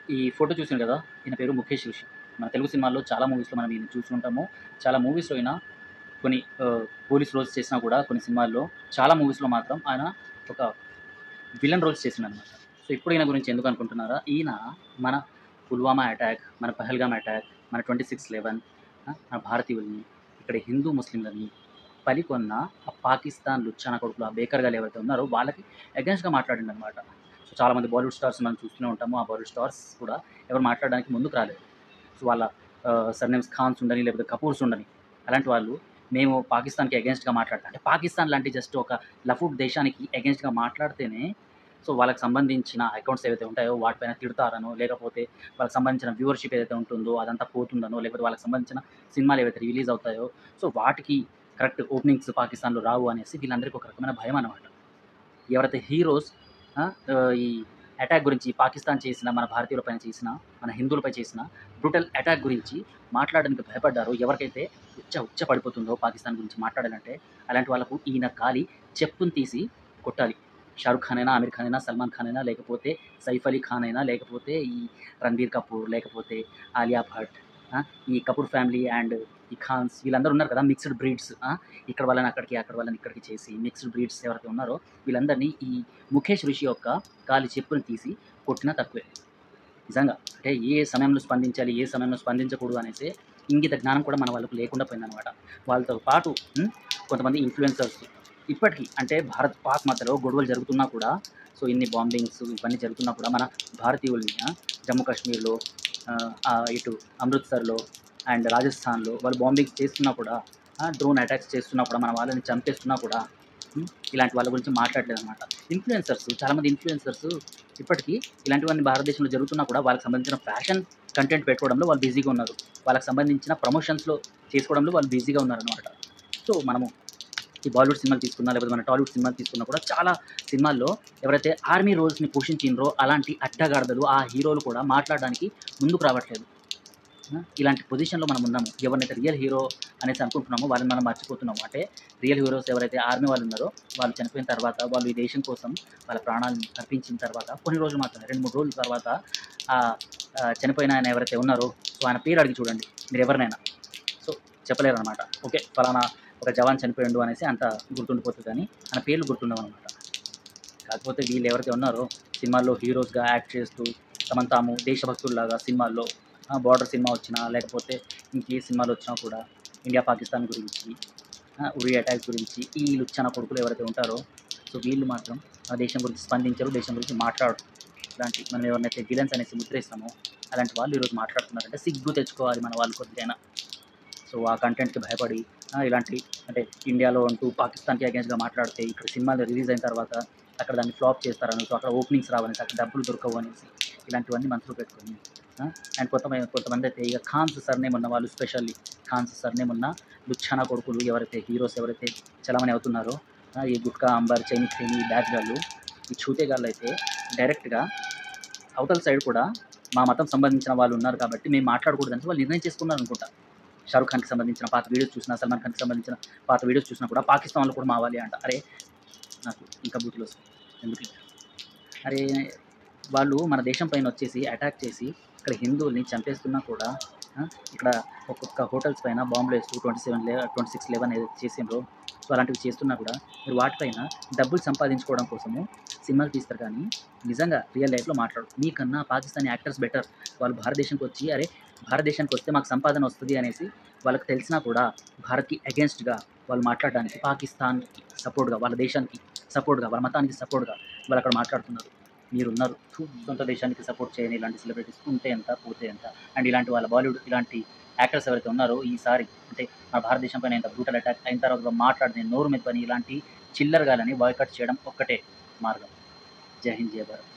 ఈ ఫోటో చూసాను కదా! ఈయన పేరు ముఖేష్ రిషి. మన తెలుగు సినిమాల్లో చాలా మూవీస్‌లో మనం ఈయన్ని చూసి ఉంటాము. చాలా మూవీస్‌లో ఈయన కొన్ని పోలీస్ రోల్స్ చేసినా కూడా కొన్ని సినిమాల్లో, చాలా మూవీస్‌లో మాత్రం ఆయన ఒక విలన్ రోల్స్ చేసిండనమాట. సో, ఇప్పుడు ఈయన గురించి ఎందుకు అనుకుంటున్నారా? ఈయన మన పుల్వామా అటాక్, మన పహల్గామ్ అటాక్, మన 26/11 మన భారతీయుల్ని, ఇక్కడ హిందూ ముస్లింలని పలికొన్న ఆ పాకిస్తాన్ లుచ్చానా కొడుకులు, ఆ బేకర్ గాళ్ళు ఎవరైతే ఉన్నారో వాళ్ళకి అగెయిన్స్ట్‌గా మాట్లాడిండనమాట. సో, చాలామంది బాలీవుడ్ స్టార్స్ మనం చూస్తూనే ఉంటాము. ఆ బాలీవుడ్ స్టార్స్ కూడా ఎవరు మాట్లాడడానికి ముందుకు రాలేదు. సో, వాళ్ళ సర్‌నేమ్స్ ఖాన్స్ ఉండని, లేకపోతే కపూర్స్ ఉండని, అలాంటి వాళ్ళు మేము పాకిస్తాన్‌కి అగెయిన్స్ట్‌గా మాట్లాడతాం. అంటే పాకిస్తాన్ లాంటి జస్ట్ ఒక లఫూట్ దేశానికి అగెయిన్స్ట్‌గా మాట్లాడితేనే సో, వాళ్ళకి సంబంధించిన అకౌంట్స్ ఏవైతే ఉంటాయో వాటిపైన తిడతారనో, లేకపోతే వాళ్ళకి సంబంధించిన వ్యూవర్‌షిప్ ఏదైతే ఉంటుందో అదంతా పోతుందనో, లేకపోతే వాళ్ళకి సంబంధించిన సినిమాలు ఏవైతే రిలీజ్ అవుతాయో, సో, వాటికి కరెక్ట్ ఓపెనింగ్స్ పాకిస్తాన్‌లో రావు అనేసి వీళ్ళందరికీ ఒక రకమైన భయం అనమాట. ఎవరైతే హీరోస్ ఈ అటాక్ గురించి పాకిస్తాన్ చేసిన, మన భారతీయులపైన చేసిన, మన హిందువులపై చేసిన బ్రూటల్ అటాక్ గురించి మాట్లాడడానికి భయపడ్డారో, ఎవరికైతే ఉచ్చ పడిపోతుందో పాకిస్తాన్ గురించి మాట్లాడాలంటే, అలాంటి వాళ్ళకు ఈయన కాలి చెప్పుని తీసి కొట్టాలి. షారుఖ్ ఖాన్ అయినా, ఆమీర్ ఖాన్ అయినా, సల్మాన్ ఖాన్ అయినా, లేకపోతే సైఫ్ అలీ ఖాన్ అయినా, లేకపోతే ఈ రణబీర్ కపూర్, లేకపోతే ఆలియా భట్, ఈ కపూర్ ఫ్యామిలీ అండ్ ఈ ఖాన్స్ వీళ్ళందరూ ఉన్నారు కదా! మిక్స్డ్ బ్రీడ్స్, ఇక్కడ వాళ్ళని అక్కడికి, అక్కడ వాళ్ళని ఇక్కడికి చేసి మిక్స్డ్ బ్రీడ్స్ ఎవరైతే ఉన్నారో వీళ్ళందరినీ ఈ ముఖేష్ రిషి యొక్క కాలి చెప్పుని తీసి కొట్టినా తక్కువే. నిజంగా అంటే ఏ సమయంలో స్పందించాలి, ఏ సమయంలో స్పందించకూడదు అనేసి ఇంగిత జ్ఞానం కూడా మన వాళ్ళకు లేకుండా పోయిందనమాట. వాళ్ళతో పాటు కొంతమంది ఇన్‌ఫ్లుయెన్సర్స్ ఇప్పటికి అంటే భారత్, పాక్ మధ్యలో గొడవలు జరుగుతున్నా కూడా, సో, ఇన్ని బాంబింగ్స్ ఇవన్నీ జరుగుతున్నా కూడా మన భారతీయుల్ని జమ్మూ కాశ్మీర్‌లో, ఇటు అమృత్సర్‌లో అండ్ రాజస్థాన్‌లో వాళ్ళు బాంబింగ్స్ చేస్తున్నా కూడా, డ్రోన్ అటాక్స్ చేస్తున్నా కూడా, మన వాళ్ళని చంపేస్తున్నా కూడా ఇలాంటి వాళ్ళ గురించి మాట్లాడలేదనమాట. ఇన్‌ఫ్లుయెన్సర్స్, చాలామంది ఇన్‌ఫ్లుయెన్సర్స్ ఇప్పటికీ ఇలాంటివన్నీ భారతదేశంలో జరుగుతున్నా కూడా వాళ్ళకి సంబంధించిన ఫ్యాషన్ కంటెంట్ పెట్టుకోవడంలో వాళ్ళు బిజీగా ఉన్నారు. వాళ్ళకి సంబంధించిన ప్రమోషన్స్‌లో చేసుకోవడంలో వాళ్ళు బిజీగా ఉన్నారనమాట. సో, మనము ఈ బాలీవుడ్ సినిమాలు తీసుకున్నా, లేకపోతే మన టాలీవుడ్ సినిమాలు తీసుకున్నా కూడా చాలా సినిమాల్లో ఎవరైతే ఆర్మీ రోల్స్‌ని పోషించిండ్రో అలాంటి అడ్డగాడిదలు ఆ హీరోలు కూడా మాట్లాడడానికి ముందుకు రావట్లేదు. ఇలాంటి పొజిషన్‌లో మనం ఉన్నాము. ఎవరినైతే రియల్ హీరో అనేసి అనుకుంటున్నామో వాళ్ళని మనం మర్చిపోతున్నాము. అంటే రియల్ హీరోస్ ఎవరైతే ఆర్మీ వాళ్ళు ఉన్నారో వాళ్ళు చనిపోయిన తర్వాత, వాళ్ళు ఈ దేశం కోసం వాళ్ళ ప్రాణాలను అర్పించిన తర్వాత కొన్ని రోజులు మాత్రమే 2, 3 రోజుల తర్వాత ఆహ్, చనిపోయిన ఆయన ఎవరైతే ఉన్నారో, సో, ఆయన పేరు అడిగి చూడండి మీరెవరినైనా. సో, చెప్పలేరనమాట. ఓకే, ఫలానా ఒక జవాన్ చనిపోయిండు అనేసి అంత గుర్తుండిపోతది కానీ ఆయన పేర్లు గుర్తుండవనమాట. కాకపోతే వీళ్ళు ఎవరైతే ఉన్నారో సినిమాల్లో హీరోస్‌గా యాక్ట్ చేస్తూ తాము దేశభక్తుల్లాగా సినిమాల్లో, బార్డర్ సినిమా వచ్చినా, లేకపోతే ఇంకే సినిమాలు వచ్చినా కూడా ఇండియా, పాకిస్తాన్ గురించి, ఉరి అటాక్స్ గురించి ఈ లుచ్చానా కొడుకులు ఎవరైతే ఉంటారో, సో, వీళ్ళు మాత్రం ఆ దేశం గురించి స్పందించరు, దేశం గురించి మాట్లాడరు. ఇలాంటి మనం ఎవరినైతే విలన్స్ అనేసి ముద్రేస్తామో అలాంటి వాళ్ళు ఈరోజు మాట్లాడుతున్నారంటే సిగ్గు తెచ్చుకోవాలి మన వాళ్ళు కొద్దిగైనా. సో, ఆ కంటెంట్‌కి భయపడి ఇలాంటి అంటే ఇండియాలో ఉంటూ పాకిస్తాన్‌కి అగెయిన్స్ట్‌గా మాట్లాడితే ఇక్కడ సినిమాలు రిలీజ్ అయిన తర్వాత అక్కడ దాన్ని ఫ్లాప్ చేస్తారని, సో, అక్కడ ఓపెనింగ్స్ రావనేసి, అక్కడ డబ్బులు దొరకవు అనేసి ఇలాంటివన్నీ మనసులో పెట్టుకొని, అండ్ కొంతమందైతే ఇక ఖాన్స్ సర్‌నేమ్ ఉన్న వాళ్ళు, స్పెషల్లీ ఖాన్స్ సర్‌నేమ్ ఉన్న లుచ్చానా కొడుకులు ఎవరైతే హీరోస్ ఎవరైతే చలామణి అవుతున్నారో, ఈ గుట్కా, అంబర్, చైనీ ఖైనీ బ్యాచ్ గాళ్ళు, ఈ చూతే గాళ్ళైతే డైరెక్ట్‌గా అవతల సైడ్ కూడా మా మతం సంబంధించిన వాళ్ళు ఉన్నారు కాబట్టి మేము మాట్లాడకూడదని వాళ్ళు నిర్ణయం చేసుకున్నారనుకుంటా. షారుఖ్ ఖాన్‌కి సంబంధించిన పాత వీడియోస్ చూసినా, సల్మాన్ ఖాన్‌కి సంబంధించిన పాత వీడియోస్ చూసినా కూడా పాకిస్తాన్‌లో కూడా మావాలి అంట. అరే! నాకు ఇంకా బూతులొస్తాయి. ఎందుకింక? అరే! వాళ్ళు మన దేశం పైనొచ్చేసి అటాక్ చేసి ఇక్కడ హిందువుల్ని చంపేస్తున్నా కూడా, ఇక్కడ ఒక్కొక్క హోటల్స్ పైన బాంబులేస్తూ 26/11 ఏదైతే చేసిండ్రో, సో, అలాంటివి చేస్తున్నా కూడా మీరు వాటిపైన డబ్బులు సంపాదించుకోవడం కోసము సినిమాలు తీస్తారు కానీ నిజంగా రియల్ లైఫ్‌లో మాట్లాడరు. మీకన్నా పాకిస్తానీ యాక్టర్స్ బెటర్. వాళ్ళు భారతదేశానికొచ్చి అరే! భారతదేశానికొస్తే మాకు సంపాదన వస్తది అనేసి వాళ్ళకి తెలిసినా కూడా భారత్‌కి అగెయిన్స్ట్‌గా వాళ్ళు మాట్లాడడానికి, పాకిస్తాన్‌కి సపోర్ట్‌గా, వాళ్ళ దేశానికి సపోర్ట్‌గా, వాళ్ళ మతానికి సపోర్ట్‌గా వాళ్ళక్కడ మాట్లాడుతున్నారు. మీరున్నారు. సొంత దేశానికి సపోర్ట్ చేయని ఇలాంటి సెలబ్రిటీస్ ఉంటే ఎంత, పోతే ఎంత. అండ్ ఇలాంటి వాళ్ళ బాలీవుడ్ ఇలాంటి యాక్టర్స్ ఎవరైతే ఉన్నారో ఈసారి అంటే మన భారతదేశం పైన ఇంత బ్రూటల్ అటాక్ అయిన తర్వాత మాట్లాడిన నోరు మెదపని ఇలాంటి చిల్లర గాలని బాయ్‌కాట్ చేయడం ఒక్కటే మార్గం. జై హింద్, జై భారత్.